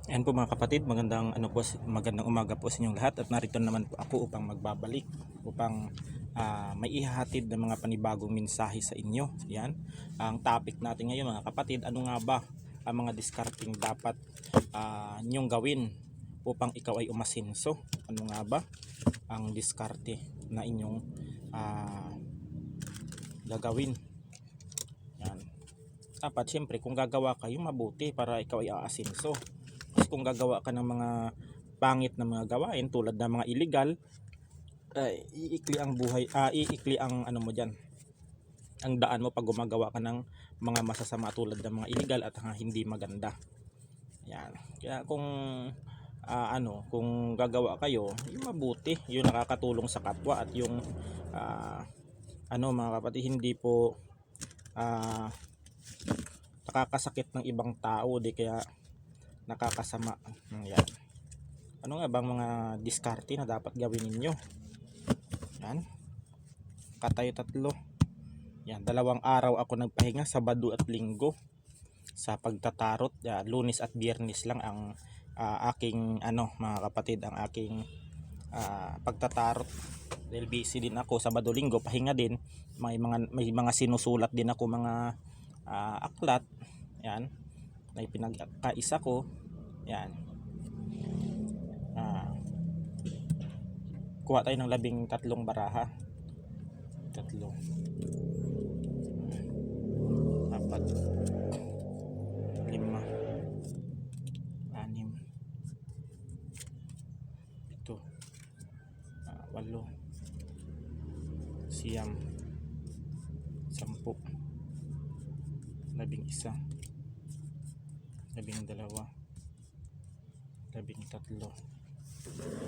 Ayan po mga kapatid, magandang umaga po sa inyong lahat, at narito naman po ako upang magbabalik upang may ihahatid ng mga panibagong mensahe sa inyo. Yan. Ang topic natin ngayon mga kapatid, ano nga ba ang mga discarding dapat ninyong gawin upang ikaw ay umasenso? Ano nga ba ang diskarte na inyong gagawin? Yan. Dapat siyempre kung gagawa kayo mabuti para ikaw ay aasenso. Kasi kung gagawa ka ng mga pangit na mga gawain tulad ng mga illegal, iikli ang buhay, iikli ang ano mo diyan, ang daan mo pag gumagawa ka ng mga masasama tulad ng mga illegal at hindi maganda. Yan. Kaya kung gagawa kayo, yung mabuti, yung nakakatulong sa kapwa, at yung mga kapatid, hindi po nakakasakit ng ibang tao, di kaya nakakasama. Yan. Ano nga bang mga diskarte na dapat gawin ninyo? Yan. Katayo tatlo. Yan, 2 araw ako nagpahinga, Sabado at Linggo, sa pagtatarot. Lunes at Biyernes lang ang aking mga kapatid, ang aking pagtatarot. Dahil busy din ako, Sabado Linggo pahinga din. May mga sinusulat din ako, mga aklat. Yan. Na pinagkaisa ko. Yan. Kuha tayo ng 13 baraha. 3, 4, 5, 6, 7, 8, 9, 10, 11, 12, 13.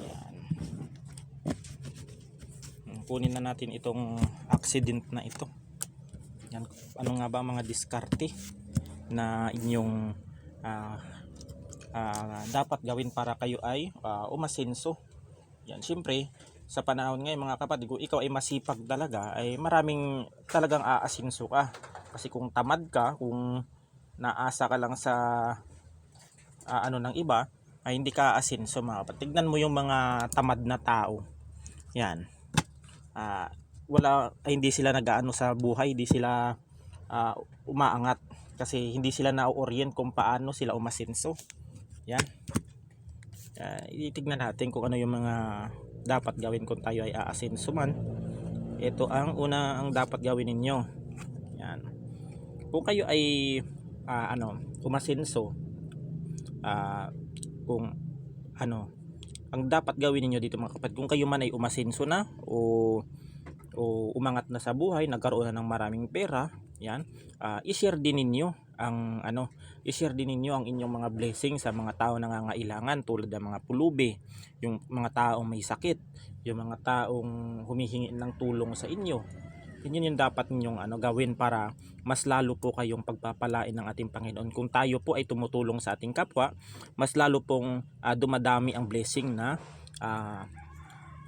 Yan. Kunin na natin itong accident na ito. Yan. Ano nga ba mga diskarte na inyong dapat gawin para kayo ay umasenso? Yan, siyempre sa panahon ngayon mga kapatid, kung ikaw ay masipag talaga, ay maraming talagang aasenso ka. Kasi kung tamad ka, kung naasa ka lang sa ng iba, ay hindi ka aasenso mga kapatid. Tignan mo yung mga tamad na tao. Yan. Hindi sila nag-aano sa buhay, hindi sila umaangat kasi hindi sila na-orient kung paano sila umasenso. Yan. Itignan natin kung ano yung mga dapat gawin kung tayo ay aasenso man. Ito ang ang dapat gawin ninyo. Yan. Kung kayo ay umasenso, ang dapat gawin ninyo dito mga kapatid, kung kayo man ay umasenso na o umangat na sa buhay, nagkaroon na ng maraming pera, yan, i-share din ninyo ang inyong mga blessing sa mga tao nangangailangan, tulad ng mga pulubi, yung mga taong may sakit, yung mga taong humihingi ng tulong sa inyo. Yun yung dapat ninyong gawin para mas lalo po kayong pagpapalain ng ating Panginoon. Kung tayo po ay tumutulong sa ating kapwa, mas lalo pong dumadami ang blessing na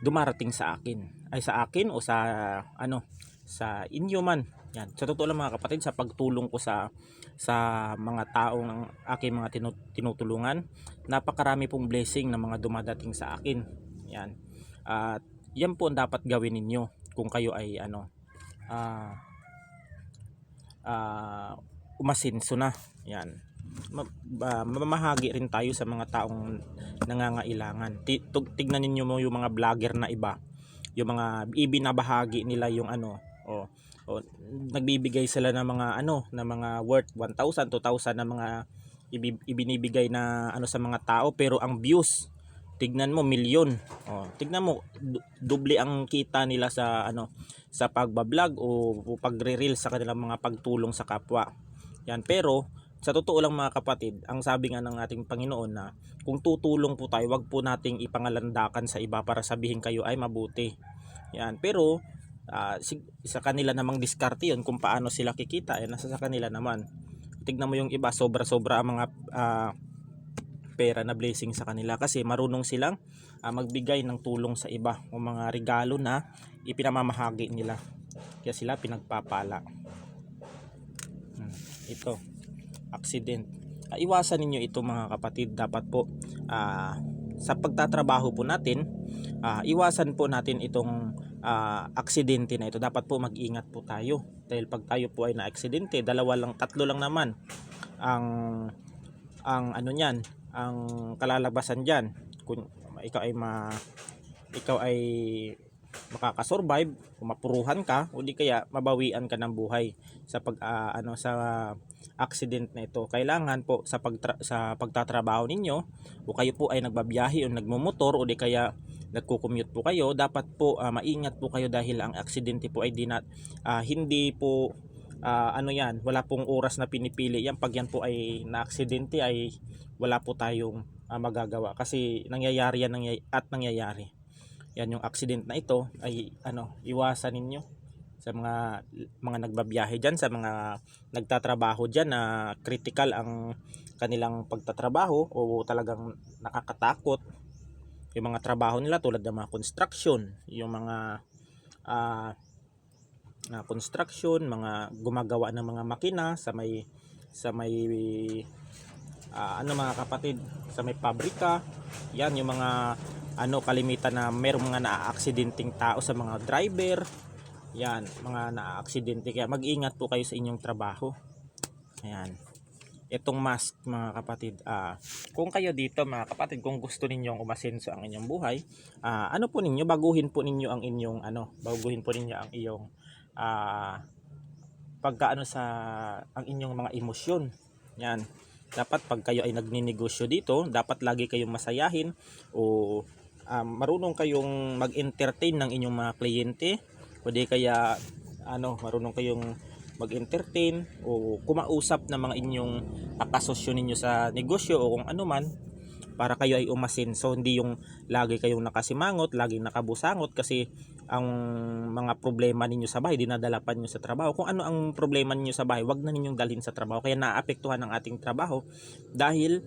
dumarating sa akin o sa inyo man. Yan. Sa totoo lang mga kapatid, sa pagtulong ko sa mga taong aking mga tinutulungan, napakarami pong blessing na mga dumadating sa akin. Yan. At yan po ang dapat gawin ninyo kung kayo ay umasenso na. Yan. Mamahagi rin tayo sa mga taong nangangailangan. Tignan ninyo mo yung mga vlogger na iba, yung mga ibinabahagi nila yung nagbibigay sila ng mga na mga worth 1,000, 2,000 na mga ibinibigay na sa mga tao, pero ang views, tignan mo, milyon. Tignan mo, doble ang kita nila sa pagbablog o pagre-reel sa kanilang mga pagtulong sa kapwa. Yan. Pero sa totoo lang mga kapatid, ang sabi nga ng ating Panginoon na kung tutulong po tayo, wag po nating ipangalandakan sa iba para sabihin kayo ay mabuti. Yan. Pero sa kanila namang diskarte yun, kung paano sila kikita, nasa sa kanila naman. Tignan mo yung iba, sobra-sobra ang mga pera na blessing sa kanila kasi marunong silang magbigay ng tulong sa iba o mga regalo na ipinamamahagi nila, kaya sila pinagpapala. Ito, accident. iwasan ninyo ito mga kapatid. Dapat po sa pagtatrabaho po natin, iwasan po natin itong aksidente na ito. Dapat po mag-ingat po tayo, dahil pag tayo po ay na-aksidente, dalawa lang, tatlo lang naman ang ano niyan, ang kalalabasan diyan. Kung ikaw ay makakasurvive, kung mapuruhan ka, o di kaya mabawian ka ng buhay sa sa accident na ito. Kailangan po sa pagtatrabaho ninyo, o kayo po ay nagbabiyahe o nagmomotor, o di kaya nagko-commute po kayo, dapat po maingat po kayo, dahil ang aksidente po ay hindi po wala pong oras na pinipili yan. Pag yan po ay na-aksidente, ay wala po tayong magagawa, kasi nangyayari yan at nangyayari yan. Yung accident na ito ay iwasan ninyo sa mga nagbabiyahe diyan, sa mga nagtatrabaho diyan na critical ang kanilang pagtatrabaho, o talagang nakakatakot yung mga trabaho nila, tulad ng mga construction, yung mga construction, mga gumagawa ng mga makina sa may mga kapatid, sa may pabrika. Yan yung mga kalimitan na mayroong mga naaaksidenteng tao sa mga driver. Yan, mga naaaksidente. Kaya mag-ingat po kayo sa inyong trabaho. Ayan. Itong mask mga kapatid, kung kayo dito mga kapatid, kung gusto ninyong umasenso ang inyong buhay, baguhin po ninyo ang inyong iyong ang inyong mga emosyon. Yan. Dapat pag kayo ay nagninegosyo dito, dapat lagi kayong masayahin, o marunong kayong mag-entertain ng inyong mga kliyente, o di kaya marunong kayong mag-entertain o kumausap ng mga inyong kasosyo ninyo sa negosyo, o kung ano man, para kayo ay umasenso. Hindi yung lagi kayong nakasimangot, lagi nakabusangot, kasi ang mga problema ninyo sa bahay dinadala pa niyo sa trabaho. Kung ano ang problema niyo sa bahay, wag na ninyong dalhin sa trabaho. Kaya naapektuhan ang ating trabaho, dahil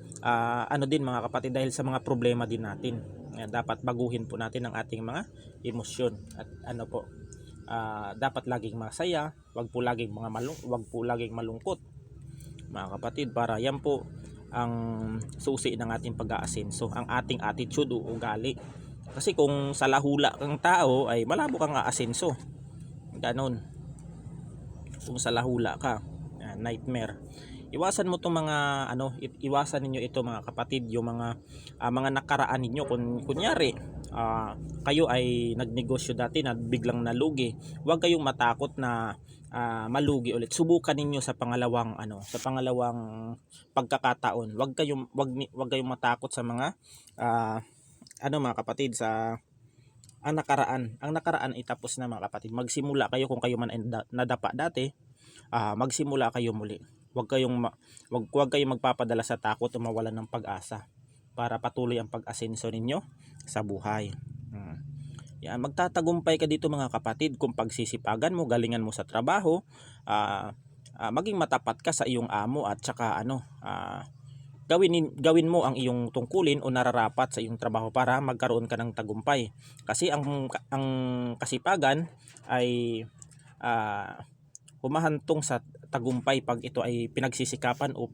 din mga kapatid, dahil sa mga problema din natin. Dapat baguhin po natin ang ating mga emosyon, at dapat laging masaya, wag po laging malungkot mga kapatid, para yan po ang susi ng ating pag-aasenso, ang ating attitude o ugali. Kasi kung sa lahula kang tao, ay malabo kang aasenso. Ganon. Kung sa lahula ka, nightmare. Iwasan mo itong iwasan ninyo ito mga kapatid, yung mga nakaraan ninyo. Kunyari, kayo ay nagnegosyo dati na biglang nalugi, huwag kayong matakot na malugi ulit. Subukan ninyo sa pangalawang pagkakataon. Huwag kayong matakot sa mga mga kapatid, sa ang nakaraan itapos na mga kapatid. Magsimula kayo, kung kayo man ay nadapa dati, magsimula kayo muli. Huwag kayong magpapadala sa takot o mawalan ng pag-asa, para patuloy ang pag-asenso ninyo sa buhay. Yan, magtatagumpay ka dito mga kapatid kung pagsisipagan mo, galingan mo sa trabaho, maging matapat ka sa iyong amo, at saka gawin mo ang iyong tungkulin o nararapat sa iyong trabaho, para magkaroon ka ng tagumpay. Kasi ang kasipagan ay humahantong sa tagumpay pag ito ay pinagsisikapan o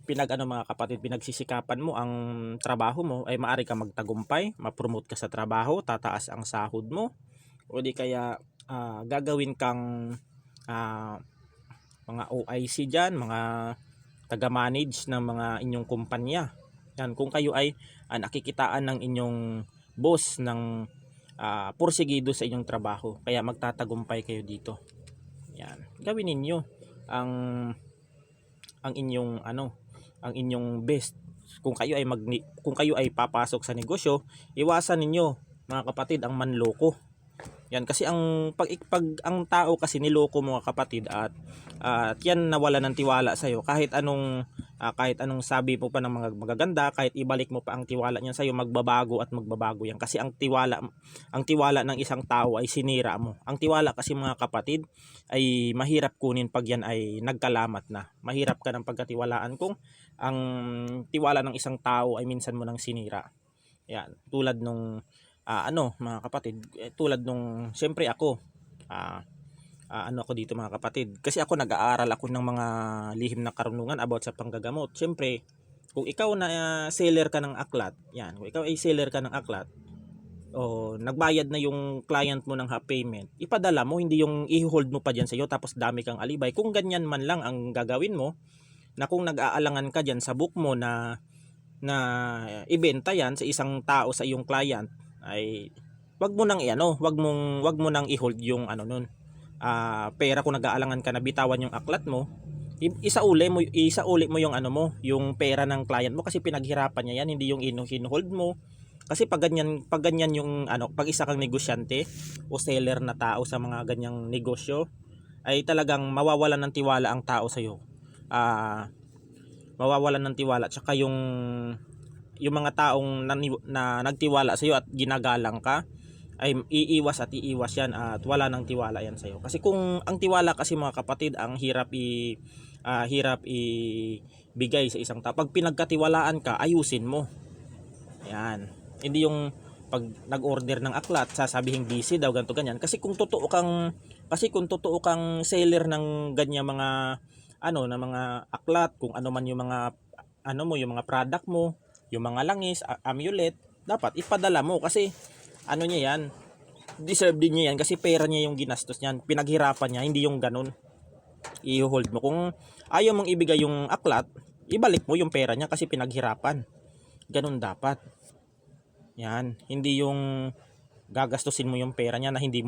mga kapatid, pinagsisikapan mo ang trabaho mo, ay maaari ka magtagumpay, ma-promote ka sa trabaho, tataas ang sahod mo, o di kaya gagawin kang mga OIC dyan, mga taga-manage ng mga inyong kumpanya. Yan, kung kayo ay nakikitaan ng inyong boss ng porsigido sa inyong trabaho, kaya magtatagumpay kayo dito. Yan, gawin ninyo ang inyong best. Kung kayo ay papasok sa negosyo, iwasan ninyo mga kapatid ang manloko. Yan, kasi ang tao kasi niloko mga kapatid, at yan nawala ng tiwala sa iyo. Kahit anong sabi mo pa ng mga magaganda, kahit ibalik mo pa ang tiwala niya sa iyo, magbabago yan. Kasi ang tiwala ng isang tao ay sinira mo. Ang tiwala kasi mga kapatid ay mahirap kunin pag yan ay nagkalamat na. Mahirap ka ng pagkatiwalaan kung ang tiwala ng isang tao ay minsan mo nang sinira. Yan, tulad nung mga kapatid, tulad nung siyempre ako, ano ako dito mga kapatid. Kasi ako nag-aaral ako ng mga lihim na karunungan about sa panggagamot. Siyempre, kung ikaw na seller ka ng aklat, yan, kung ikaw ay seller ka ng aklat, o nagbayad na yung client mo ng half payment, ipadala mo, hindi yung i-hold mo pa dyan sa iyo tapos dami kang alibay. Kung ganyan man lang ang gagawin mo, na kung nag-aalangan ka dyan sa book mo na ibenta yan sa isang tao, sa iyong client, ay wag mo nang iano, wag mo nang i-hold yung ano nun, pera. Kung nag-aalangan ka na bitawan yung aklat mo, isauli mo yung ano mo, yung pera ng client mo kasi pinaghirapan niya yan, hindi yung hold mo. Kasi pag ganyan yung ano, pag isa kang negosyante o seller na tao sa mga ganyang negosyo, ay talagang mawawalan ng tiwala ang tao sa iyo. Mawawalan ng tiwala, tsaka yung mga taong na nagtiwala sa iyo at ginagalang ka, ay iiwas yan at wala nang tiwala yan sa iyo. Kasi kung ang tiwala kasi mga kapatid, ang hirap ibigay sa isang tao. Pag pinagkatiwalaan ka, ayusin mo. Yan. Hindi yung pag nag-order ng aklat, sasabihin busy daw, ganito ganyan. Kasi kung totoo kang seller ng ganyan mga ano na mga aklat, kung ano man yung mga ano mo, yung mga product mo, yung mga langis, amulet, dapat ipadala mo kasi ano niya yan, deserve din niya yan kasi pera niya yung ginastos niyan, pinaghirapan niya, hindi yung ganun i-hold mo. Kung ayaw mong ibigay yung aklat, ibalik mo yung pera niya kasi pinaghirapan. Ganun dapat. Yan, hindi yung gagastusin mo yung pera niya na hindi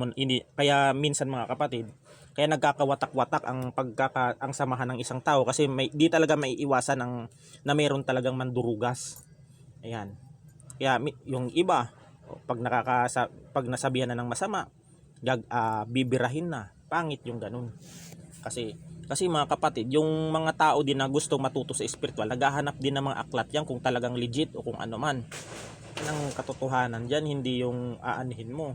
kaya minsan mga kapatid, kaya nagkakawatak-watak ang samahan ng isang tao kasi di talaga maiiwasan na meron talagang mandurugas. Ayan. Kaya yung iba, pag nasabihan na ng masama, bibirahin na. Pangit yung ganun. Kasi mga kapatid, yung mga tao din na gustong matuto sa spiritual, naghahanap din ng mga aklat yan kung talagang legit o kung ano man. Ng katotohanan dyan, hindi yung aanhin mo,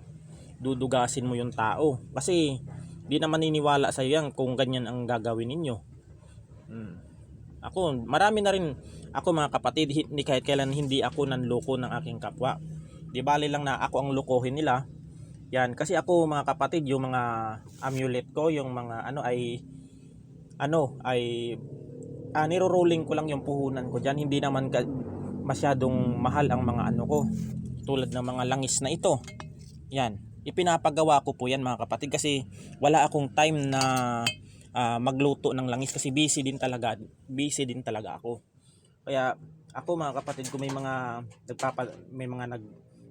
dudugasin mo yung tao kasi di na maniniwala sa iyo yan kung ganyan ang gagawin ninyo. Marami na rin ako mga kapatid, kahit kailan hindi ako nanloko ng aking kapwa. Di bali lang na ako ang lukohin nila. Yan, kasi ako mga kapatid, yung mga amulet ko, yung mga niro-rolling ko lang yung puhunan ko dyan. Hindi naman masyadong mahal ang mga ano ko, tulad ng mga langis na ito. Yan, ipinapagawa ko po yan mga kapatid kasi wala akong time na magluto ng langis kasi busy din talaga ako. Kaya ako mga kapatid, kung may mga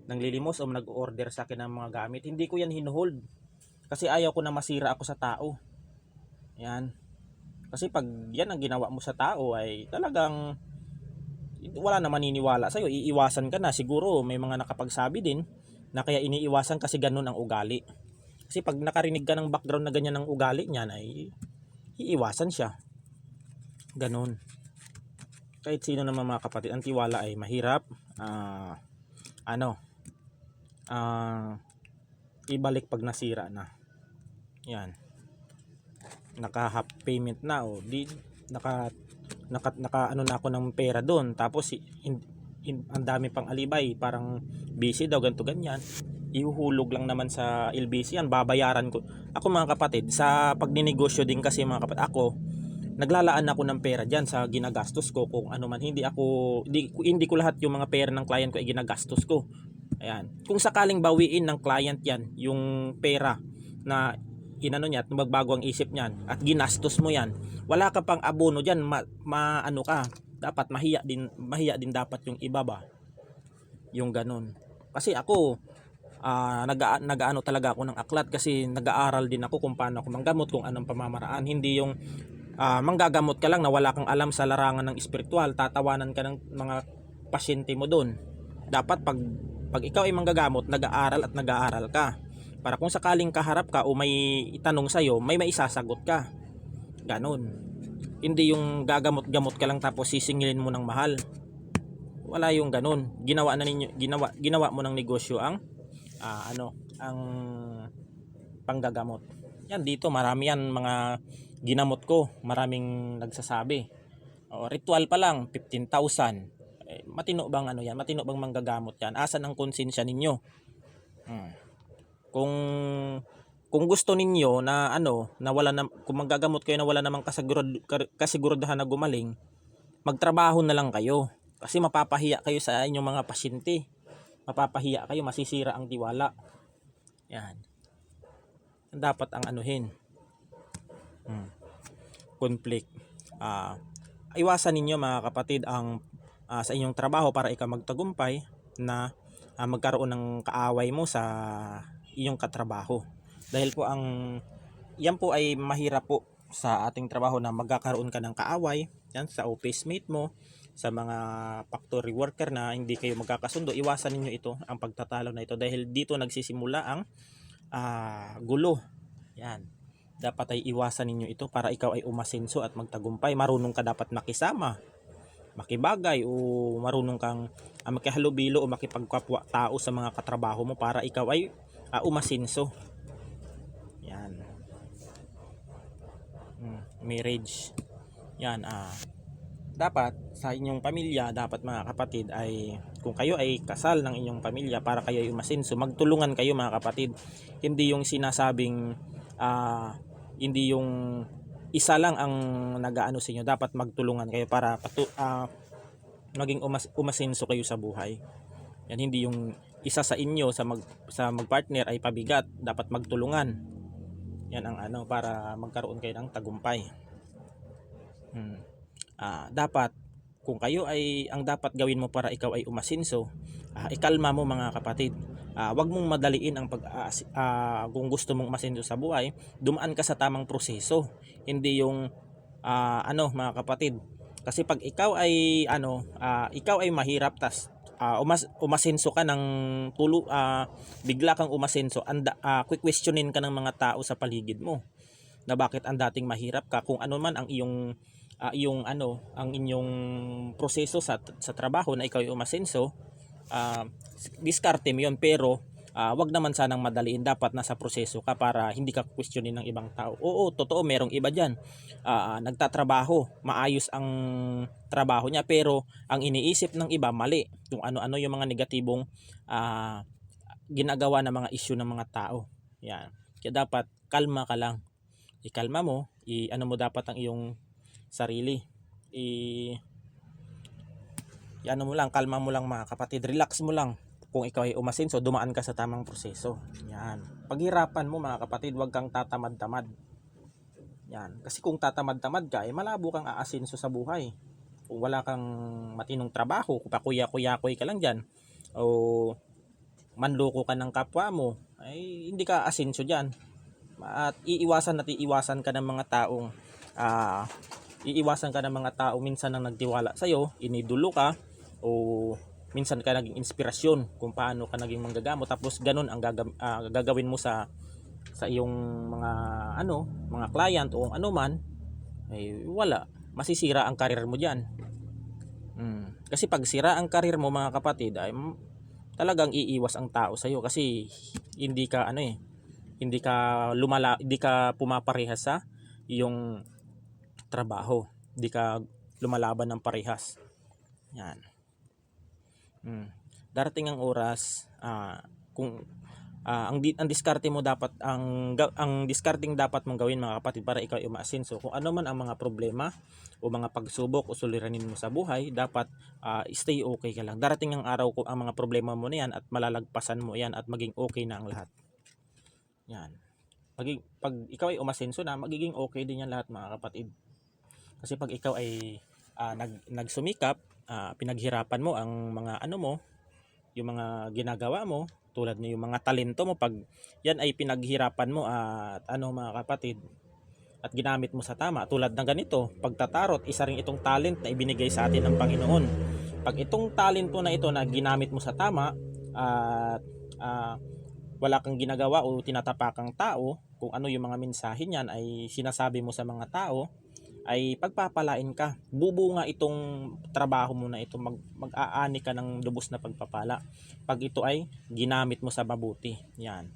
nanglilimos o nag-order sa akin ng mga gamit, hindi ko yan hinuhold kasi ayaw ko na masira ako sa tao. Yan, kasi pag yan ang ginawa mo sa tao ay talagang wala na maniniwala sa'yo, iiwasan ka na. Siguro may mga nakapagsabi din na kaya iniiwasan kasi ganun ang ugali. Kasi pag nakarinig ka ng background na ganyan ang ugali niyan, ay iiwasan siya. Ganun. Kahit sino naman mga kapatid, ang tiwala ay mahirap. Ibalik pag nasira na. Yan. Naka-half payment na o naka ano na ako ng pera doon, tapos ang dami pang alibay, parang busy daw, ganito ganyan, ihuhulog lang naman sa LBC yan, babayaran ko. Ako mga kapatid, sa pagninegosyo din kasi mga kapatid, ako naglalaan ako ng pera diyan sa ginagastos ko. Kung ano man, hindi ko lahat yung mga pera ng client ko ay ginagastos ko. Ayan, kung sakaling bawiin ng client yan yung pera na inano niya at magbago ang isip niyan at ginastos mo yan, wala ka pang abono diyan, ano ka, dapat mahiya din dapat yung iba ba, yung ganun. Kasi ako nag-aano talaga ako ng aklat kasi nag-aaral din ako kung paano ako manggamot, kung anong pamamaraan. Hindi yung manggagamot ka lang na wala kang alam sa larangan ng espiritual, tatawanan ka ng mga pasyente mo doon. Dapat pag ikaw ay manggagamot, nag-aaral ka para kung sakaling kaharap ka o may itanong sa'yo, may maisasagot ka. Ganon. Hindi yung gagamot-gamot ka lang tapos sisingilin mo ng mahal. Wala yung ganon. Ginawa mo ng negosyo ang ang panggagamot. Yan, dito marami yan mga ginamot ko. Maraming nagsasabi. Ritual pa lang 15,000. Matino bang yan? Matino bang manggagamot yan? Asan ang konsensya ninyo? Kung kung gusto ninyo na ano, na wala na, kung manggagamot kayo na wala namang kasiguraduhan na gumaling, magtrabaho na lang kayo. Kasi mapapahiya kayo sa inyong mga pasyente. Mapapahiya kayo, masisira ang tiwala. Yan. Dapat ang anuhin. Conflict. Iwasan ninyo mga kapatid ang sa inyong trabaho para ikaw magtagumpay na magkaroon ng kaaway mo sa iyong katrabaho. Dahil po yan po ay mahirap po sa ating trabaho na magkakaroon ka ng kaaway yan sa office mate mo, sa mga factory worker na hindi kayo magkakasundo. Iwasan ninyo ito, ang pagtatalo na ito, dahil dito nagsisimula ang gulo. Yan. Dapat ay iwasan ninyo ito para ikaw ay umasenso at magtagumpay. Marunong ka dapat makisama, makibagay, o marunong kang makihalubilo o makipagkapwa tao sa mga katrabaho mo para ikaw ay umasenso. Yan. Marriage. Yan. Dapat sa inyong pamilya, dapat mga kapatid, ay kung kayo ay kasal ng inyong pamilya para kayo ay umasenso, magtulungan kayo mga kapatid. Hindi yung sinasabing hindi yung isa lang ang nag-aano sa inyo. Dapat magtulungan kayo para maging umasenso kayo sa buhay. Yan, hindi yung isa sa inyo sa magpartner ay pabigat. Dapat magtulungan. Yan ang ano, para magkaroon kayo ng tagumpay. Dapat kung kayo ay, ang dapat gawin mo para ikaw ay umasenso, ikalma mo mga kapatid. Wag mong madaliin ang kung gusto mong umasenso sa buhay, dumaan ka sa tamang proseso. Hindi yung mga kapatid. Kasi pag ikaw ay ikaw ay mahirap, tas umasenso ka ng bigla kang umasenso, quick questionin ka ng mga tao sa paligid mo na bakit ang dating mahirap ka, kung ano man ang ang inyong proseso sa trabaho na ikaw ay umasenso. Diskarte mo yun, pero wag naman sanang madaliin. Dapat nasa proseso ka para hindi ka questionin ng ibang tao. Oo, totoo, merong iba dyan nagtatrabaho, maayos ang trabaho niya, pero ang iniisip ng iba mali, kung ano-ano yung mga negatibong ginagawa ng mga issue ng mga tao. Yan. Kaya dapat kalma ka lang, ikalma mo, mo dapat ang iyong sarili, mo lang, kalma mo lang mga kapatid, relax mo lang. Kung ikaw ay umasenso, dumaan ka sa tamang proseso. Yan. Paghirapan mo mga kapatid, huwag kang tatamad-tamad. Yan. Kasi kung tatamad-tamad ka, malabo kang aasenso sa buhay. Kung wala kang matinong trabaho, kung pakuya-kuya-kuy ka lang dyan, o manloko ka ng kapwa mo, ay hindi ka aasenso dyan. At iiwasan ka ng mga taong minsan nang nagtiwala sa'yo, inidulo ka, o minsan ka naging inspirasyon kung paano ka naging manggagamot, tapos ganun ang gagawin mo sa iyong mga client o ano man, ay wala, masisira ang karir mo diyan. Kasi pag sira ang karir mo mga kapatid, ay talagang iiwas ang tao sa iyo, kasi hindi ka hindi ka pumaparehas sa iyong trabaho, hindi ka lumalaban ng parehas. Yan. Darating ang oras, kung ang diskarte mo dapat, ang discarding dapat mong gawin mga kapatid para ikaw ay umaasenso, kung ano man ang mga problema o mga pagsubok o suliranin mo sa buhay, dapat stay okay ka lang. Darating ang araw kung ang mga problema mo na yan at malalagpasan mo yan at maging okay na ang lahat. Yan. Pag ikaw ay umasenso na, magiging okay din yan lahat mga kapatid. Kasi pag ikaw ay nagsumikap, pinaghirapan mo ang mga yung mga ginagawa mo, tulad ng yung mga talento mo, pag yan ay pinaghirapan mo at mga kapatid, at ginamit mo sa tama, tulad ng ganito, pagtatarot, isa rin itong talent na ibinigay sa atin ng Panginoon. Pag itong talento na ito na ginamit mo sa tama, at wala kang ginagawa o tinatapakang tao, kung ano yung mga mensahe niyan ay sinasabi mo sa mga tao, ay pagpapalain ka. Bubunga itong trabaho mo na ito, mag-aani ka ng lubos na pagpapala pag ito ay ginamit mo sa mabuti. Yan.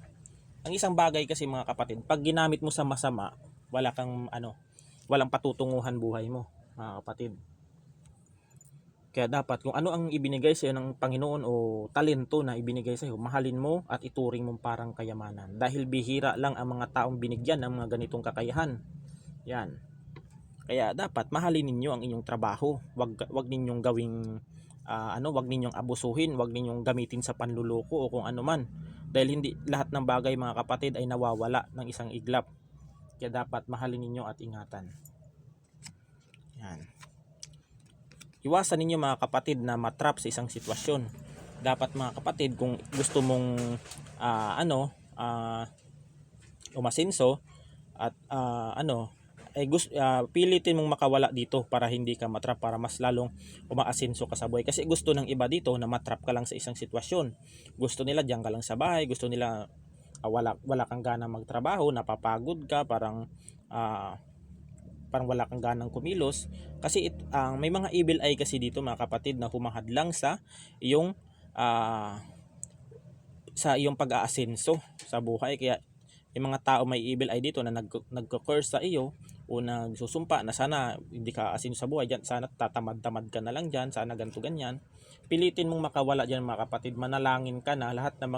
Ang isang bagay kasi mga kapatid, pag ginamit mo sa masama, walang patutunguhan buhay mo, mga kapatid. Kaya dapat kung ano ang ibinigay sa iyo ng Panginoon o talento na ibinigay sa iyo, mahalin mo at ituring mong parang kayamanan. Dahil bihira lang ang mga taong binigyan ng mga ganitong kakayahan. Yan. Kaya dapat mahalin ninyo ang inyong trabaho. Wag ninyong gawing wag ninyong abusuhin, wag ninyong gamitin sa panluloko o kung ano man. Dahil hindi lahat ng bagay mga kapatid ay nawawala ng isang iglap. Kaya dapat mahalin ninyo at ingatan. Yan. Iwasan ninyo mga kapatid na matrap sa isang sitwasyon. Dapat mga kapatid, kung gusto mong umasenso at pilitin mong makawala dito para hindi ka matrap, para mas lalong umaasenso ka sa buhay. Kasi gusto ng iba dito na matrap ka lang sa isang sitwasyon. Gusto nila diyan ka lang sa bahay, gusto nila wala kang gana magtrabaho, napapagod ka, parang wala kang ganang kumilos kasi may mga evil eye kasi dito mga kapatid na humahadlang sa iyong pag-aasenso sa buhay. Kaya yung mga tao may evil eye dito na nagko-curse sa iyo o nagsusumpa na sana hindi ka aasenso sa buhay diyan, sana tatamad-tamad ka na lang diyan, sana ganto ganyan. Pilitin mong makawala diyan mga kapatid. Manalangin ka na lahat ng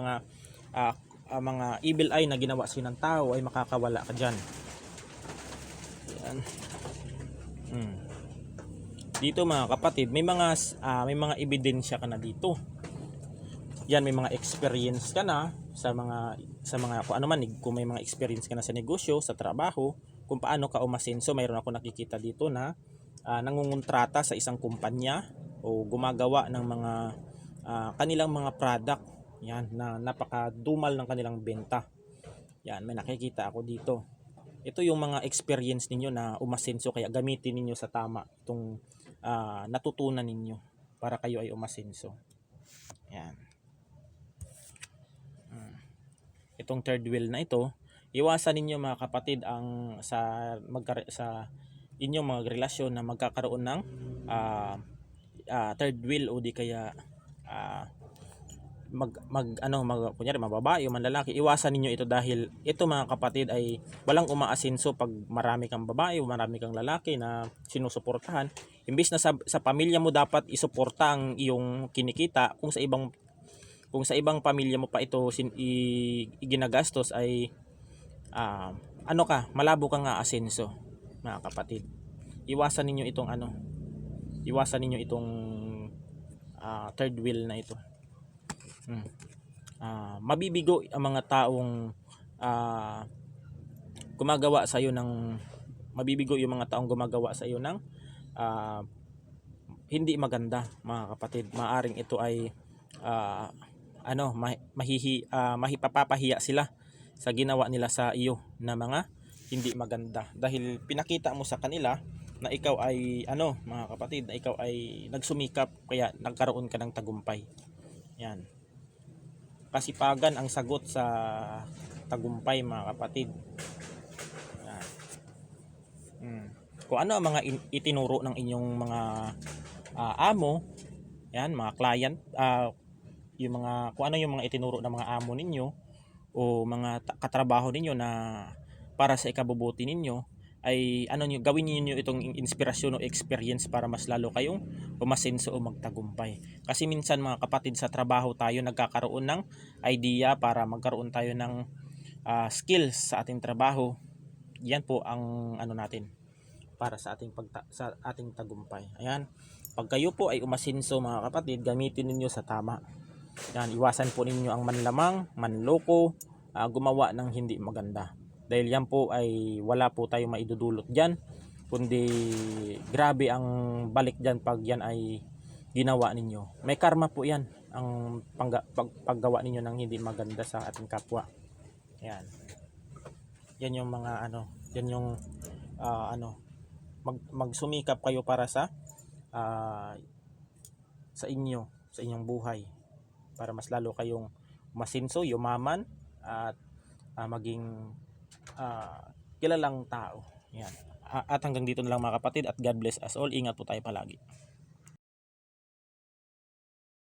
mga evil eye na ginawa sa ng tao ay makakawala ka diyan. Yan. Dito mga kapatid, may mga ebidensya ka na dito. Yan, may mga experience ka na sa mga kung ano man, kung may mga experience ka na sa negosyo, sa trabaho, kung paano ka umasenso. Mayroon ako nakikita dito na nangungontrata sa isang kumpanya o gumagawa ng mga kanilang mga product. Yan, na napakadumal ng kanilang benta. Yan, may nakikita ako dito. Ito yung mga experience ninyo na umasenso, kaya gamitin ninyo sa tama itong natutunan ninyo para kayo ay umasenso. Yan. Itong third wheel na ito, iwasan ninyo mga kapatid ang sa inyong mga relasyon na magkakaroon ng third wheel o di kaya kunyari mababae o manlalaki. Iwasan ninyo ito dahil ito mga kapatid ay walang umaasenso pag marami kang babae o marami kang lalaki na sinusuportahan. Imbis na sa pamilya mo dapat isuporta ang iyong kinikita, kung sa ibang pamilya mo pa ito ginagastos, ay malabo kang aasenso mga kapatid. Iwasan ninyo itong third wheel na ito. Mabibigo ang mga taong gumagawa sa iyo ng hindi maganda mga kapatid. Maaring ito ay mahipapahiya sila sa ginawa nila sa iyo na mga hindi maganda, dahil pinakita mo sa kanila na ikaw ay mga kapatid, na ikaw ay nagsumikap kaya nagkaroon ka ng tagumpay. Yan. Kasipagan ang sagot sa tagumpay mga kapatid. Yan. Kung ano ang mga itinuro ng inyong mga amo, yan, mga client, kung ano yung mga itinuro ng mga amo ninyo o mga katrabaho ninyo na para sa ikabubuti ninyo, ay gawin niyo itong inspirasyon o experience para mas lalo kayong umasenso o magtagumpay. Kasi minsan mga kapatid, sa trabaho tayo nagkakaroon ng idea para magkaroon tayo ng skills sa ating trabaho. Yan po ang natin para sa ating tagumpay. Ayan. Pag kayo po ay umasenso mga kapatid, gamitin ninyo sa tama. Yan, iwasan po ninyo ang manlamang, manloko, gumawa ng hindi maganda. Dahil yan po ay wala po tayong maidudulot diyan, kundi grabe ang balik diyan pag yan ay ginawa ninyo. May karma po yan ang paggawa ninyo ng hindi maganda sa ating kapwa. Yan. Yan yung mga yan yung magsumikap kayo para sa inyong buhay, para mas lalo kayong masinso, yumaman at maging kilalang tao. Yan. At hanggang dito na lang mga kapatid, at God bless us all. Ingat po tayo palagi.